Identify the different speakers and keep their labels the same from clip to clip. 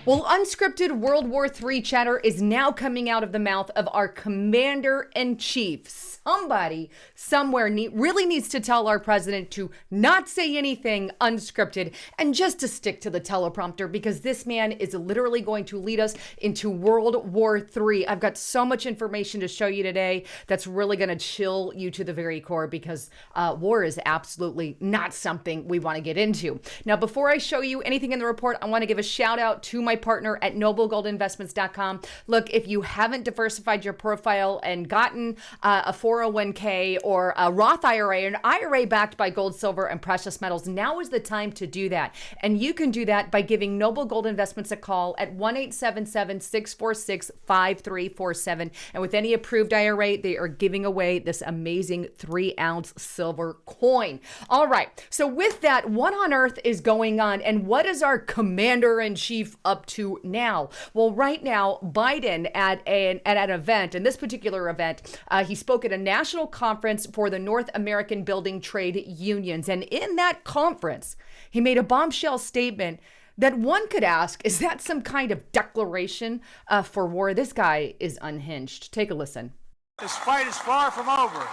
Speaker 1: Well, unscripted World War III chatter is now coming out of the mouth of our commander-in-chief. Somebody somewhere really needs to tell our president to not say anything unscripted and just to stick to the teleprompter, because this man is literally going to lead us into World War III. I've got so much information to show you today that's really going to chill you to the very core, because war is absolutely not something we want to get into. Now, before I show you anything in the report, I want to give a shout out to my partner at noblegoldinvestments.com. Look, if you haven't diversified your profile and gotten a 401k or a Roth IRA, an IRA backed by gold, silver, and precious metals, now is the time to do that. And you can do that by giving Noble Gold Investments a call at 1-877-646-5347. And with any approved IRA, they are giving away this amazing 3-ounce silver coin. All right. So with that, what on earth is going on? And what is our commander-in-chief up to now? Well, right now, Biden at an event, in this particular event, he spoke at a national conference for the North American Building Trade Unions. And in that conference, he made a bombshell statement that one could ask, is that some kind of declaration for war? This guy is unhinged. Take a listen.
Speaker 2: This fight is far from over.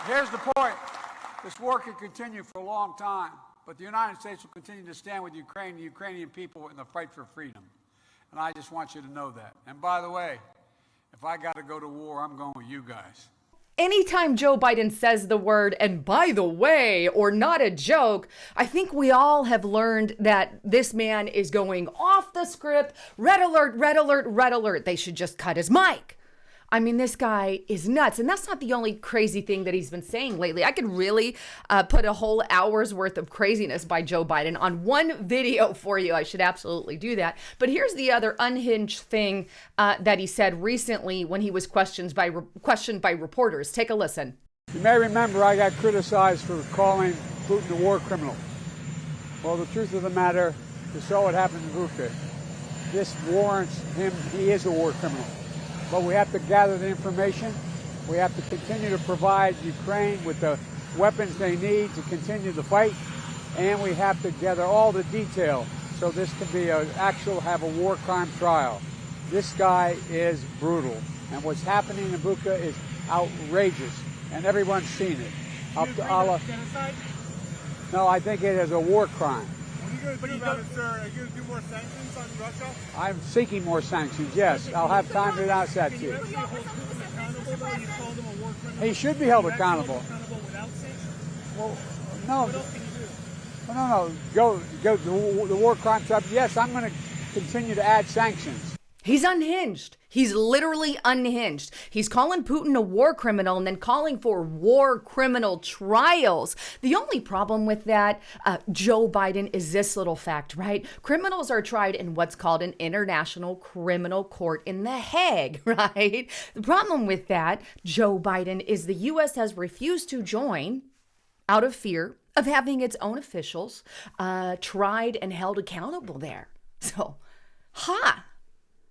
Speaker 2: Here's the point. This war can continue for a long time, but the United States will continue to stand with Ukraine, the Ukrainian people, in the fight for freedom. And I just want you to know that. And by the way, if I got to go to war, I'm going with you guys.
Speaker 1: Anytime Joe Biden says the word, and by the way, or not a joke, I think we all have learned that this man is going off the script. Red alert, red alert, red alert. They should just cut his mic. I mean, this guy is nuts. And that's not the only crazy thing that he's been saying lately. I could really put a whole hour's worth of craziness by Joe Biden on one video for you. I should absolutely do that. But here's the other unhinged thing that he said recently when he was questioned by reporters. Take a listen.
Speaker 2: You may remember I got criticized for calling Putin a war criminal. Well, the truth of the matter is, so what happened to Bucha. This warrants him. He is a war criminal. But we have to gather the information. We have to continue to provide Ukraine with the weapons they need to continue the fight. And we have to gather all the detail so this can be have a war crime trial. This guy is brutal. And what's happening in Bucha is outrageous. And everyone's seen it.
Speaker 3: Genocide?
Speaker 2: No, I think it is a war crime.
Speaker 3: What are you going to do about it, sir? Are you going to do more sanctions on Russia?
Speaker 2: I'm seeking more sanctions, yes. I'll have time to announce that to you.
Speaker 3: Can you hold Putin accountable when you called him a war criminal?
Speaker 2: He should be held accountable.
Speaker 3: Without sanctions?
Speaker 2: Well, no.
Speaker 3: What else can you do?
Speaker 2: No. Go the war crime tribunal. Yes, I'm going to continue to add sanctions.
Speaker 1: He's unhinged. He's literally unhinged. He's calling Putin a war criminal and then calling for war criminal trials. The only problem with that, Joe Biden, is this little fact, right? Criminals are tried in what's called an international criminal court in The Hague, right? The problem with that, Joe Biden, is the U.S. has refused to join out of fear of having its own officials tried and held accountable there. So,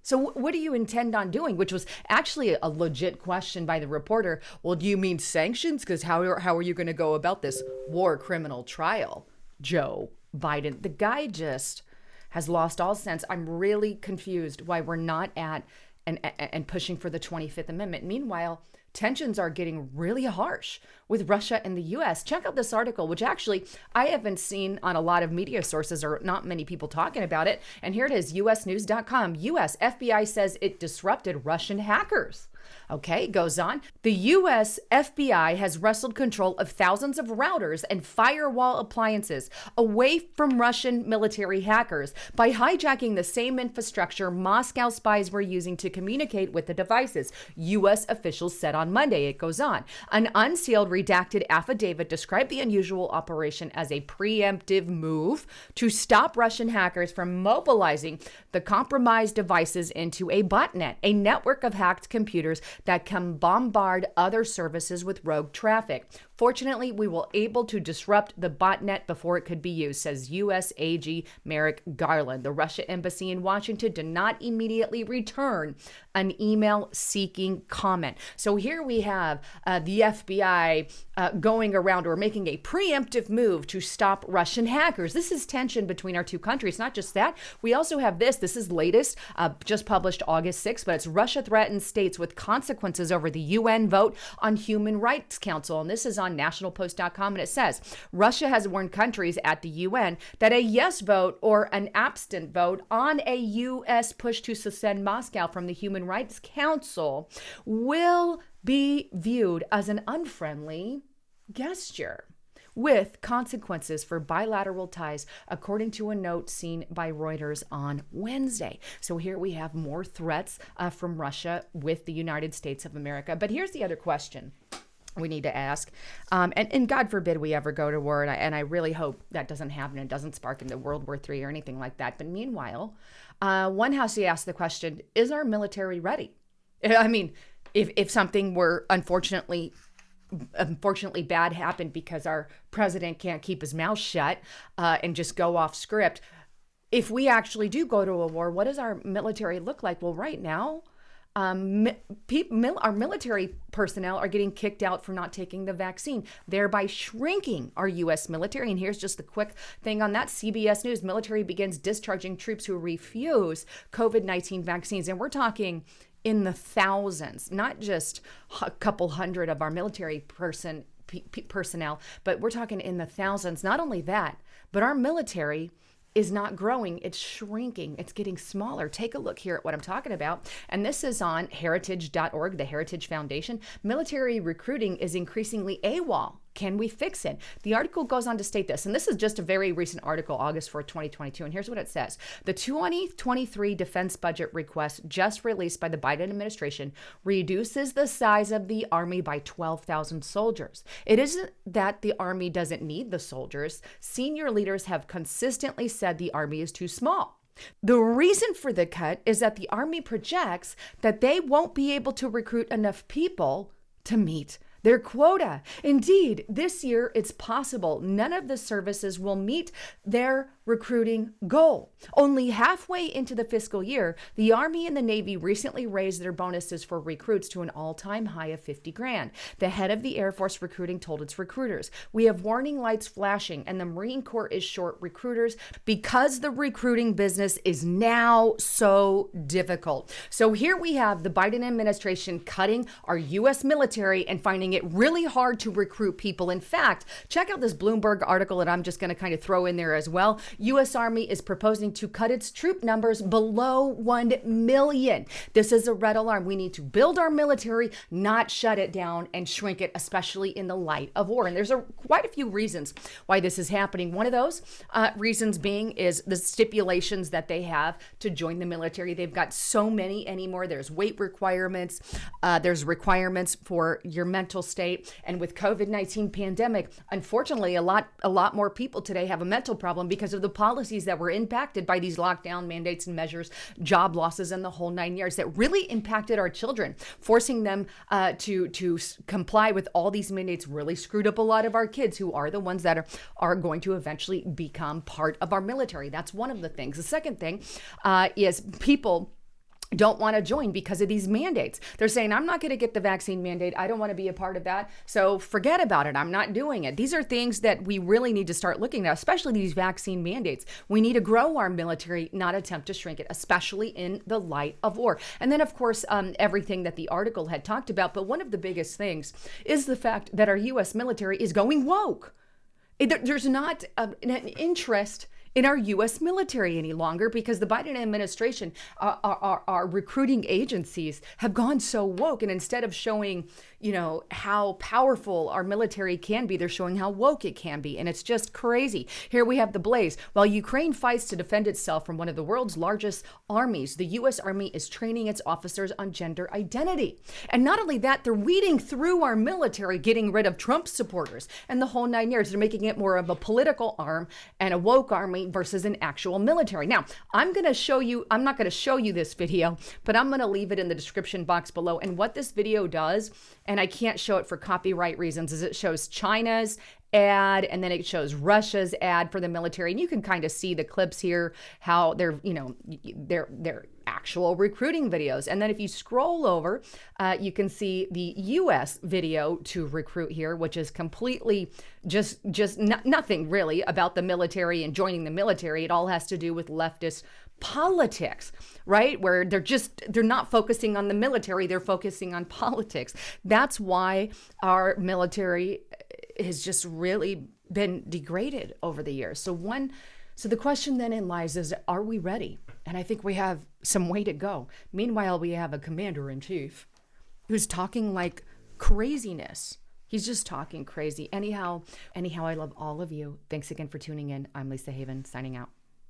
Speaker 1: So what do you intend on doing? Which was actually a legit question by the reporter. Well, do you mean sanctions? Because how are you going to go about this war criminal trial, Joe Biden? The guy just has lost all sense. I'm really confused why we're not at and pushing for the 25th Amendment. Meanwhile, tensions are getting really harsh with Russia and the U.S. Check out this article, which actually I haven't seen on a lot of media sources or not many people talking about it. And here it is, usnews.com. U.S. FBI says it disrupted Russian hackers. Okay, goes on. The U.S. FBI has wrestled control of thousands of routers and firewall appliances away from Russian military hackers by hijacking the same infrastructure Moscow spies were using to communicate with the devices, U.S. officials said on Monday. It goes on. An unsealed redacted affidavit described the unusual operation as a preemptive move to stop Russian hackers from mobilizing the compromised devices into a botnet, a network of hacked computers that can bombard other services with rogue traffic. Fortunately, we were able to disrupt the botnet before it could be used, says U.S. AG Merrick Garland. The Russia embassy in Washington did not immediately return an email seeking comment. So here we have the FBI going around or making a preemptive move to stop Russian hackers. This is tension between our two countries. Not just that, we also have this. This is latest, just published August 6th, but it's Russia threatens states with consequences over the UN vote on Human Rights Council. And this is on nationalpost.com. And it says Russia has warned countries at the UN that a yes vote or an absent vote on a U.S. push to suspend Moscow from the Human Rights Council will be viewed as an unfriendly gesture with consequences for bilateral ties, according to a note seen by Reuters on Wednesday. So here we have more threats from Russia with the United States of America. But here's the other question we need to ask. And God forbid we ever go to war. And I really hope that doesn't happen and doesn't spark into World War III or anything like that. But meanwhile, one has to ask the question, is our military ready? I mean, if something were unfortunately bad happened because our president can't keep his mouth shut and just go off script, if we actually do go to a war, what does our military look like? Well, right now, our military personnel are getting kicked out for not taking the vaccine, thereby shrinking our U.S. military. And here's just the quick thing on that. CBS News, military begins discharging troops who refuse COVID-19 vaccines. And we're talking in the thousands, not just a couple hundred of our military personnel, but we're talking in the thousands. Not only that, but our military is not growing, it's shrinking, it's getting smaller. Take a look here at what I'm talking about. And this is on heritage.org, the Heritage Foundation. Military recruiting is increasingly AWOL. Can we fix it? The article goes on to state this, and this is just a very recent article, August 4, 2022, and here's what it says. The 2023 defense budget request just released by the Biden administration reduces the size of the Army by 12,000 soldiers. It isn't that the Army doesn't need the soldiers. Senior leaders have consistently said the Army is too small. The reason for the cut is that the Army projects that they won't be able to recruit enough people to meet their quota. Indeed, this year it's possible none of the services will meet their recruiting goal. Only halfway into the fiscal year, the Army and the Navy recently raised their bonuses for recruits to an all-time high of $50,000. The head of the Air Force recruiting told its recruiters, "We have warning lights flashing and the Marine Corps is short recruiters because the recruiting business is now so difficult." So here we have the Biden administration cutting our U.S. military and finding it really hard to recruit people. In fact, check out this Bloomberg article that I'm just going to kind of throw in there as well. U.S. Army is proposing to cut its troop numbers below 1 million. This is a red alarm. We need to build our military, not shut it down and shrink it, especially in the light of war. And there's quite a few reasons why this is happening. One of those reasons being is the stipulations that they have to join the military. They've got so many anymore. There's weight requirements. There's requirements for your mental state. And with COVID-19 pandemic, unfortunately, a lot more people today have a mental problem because of the policies that were impacted by these lockdown mandates and measures, job losses, and the whole 9 yards that really impacted our children, forcing them to comply with all these mandates really screwed up a lot of our kids who are the ones that are going to eventually become part of our military. That's one of the things. The second thing is people don't want to join because of these mandates. They're saying, I'm not going to get the vaccine mandate. I don't want to be a part of that. So forget about it. I'm not doing it. These are things that we really need to start looking at, especially these vaccine mandates. We need to grow our military, not attempt to shrink it, especially in the light of war. And then, of course, everything that the article had talked about. But one of the biggest things is the fact that our U.S. military is going woke. There's not an interest in our U.S. military any longer because the Biden administration, our recruiting agencies have gone so woke. And instead of showing, how powerful our military can be, they're showing how woke it can be. And it's just crazy. Here we have the blaze. While Ukraine fights to defend itself from one of the world's largest armies, the U.S. Army is training its officers on gender identity. And not only that, they're weeding through our military, getting rid of Trump supporters and the whole 9 years. They're making it more of a political arm and a woke army army versus an actual military. Now, I'm not going to show you this video, but I'm going to leave it in the description box below. And what this video does, and I can't show it for copyright reasons, is it shows China's ad and then it shows Russia's ad for the military. And you can kind of see the clips here, how they're, they're actual recruiting videos. And then if you scroll over, you can see the US video to recruit here, which is completely nothing really about the military and joining the military. It all has to do with leftist politics, right? Where they're not focusing on the military, they're focusing on politics. That's why our military has just really been degraded over the years. So the question then lies is, are we ready? And I think we have some way to go. Meanwhile, we have a commander-in-chief who's talking like craziness. He's just talking crazy. Anyhow, I love all of you. Thanks again for tuning in. I'm Lisa Haven, signing out.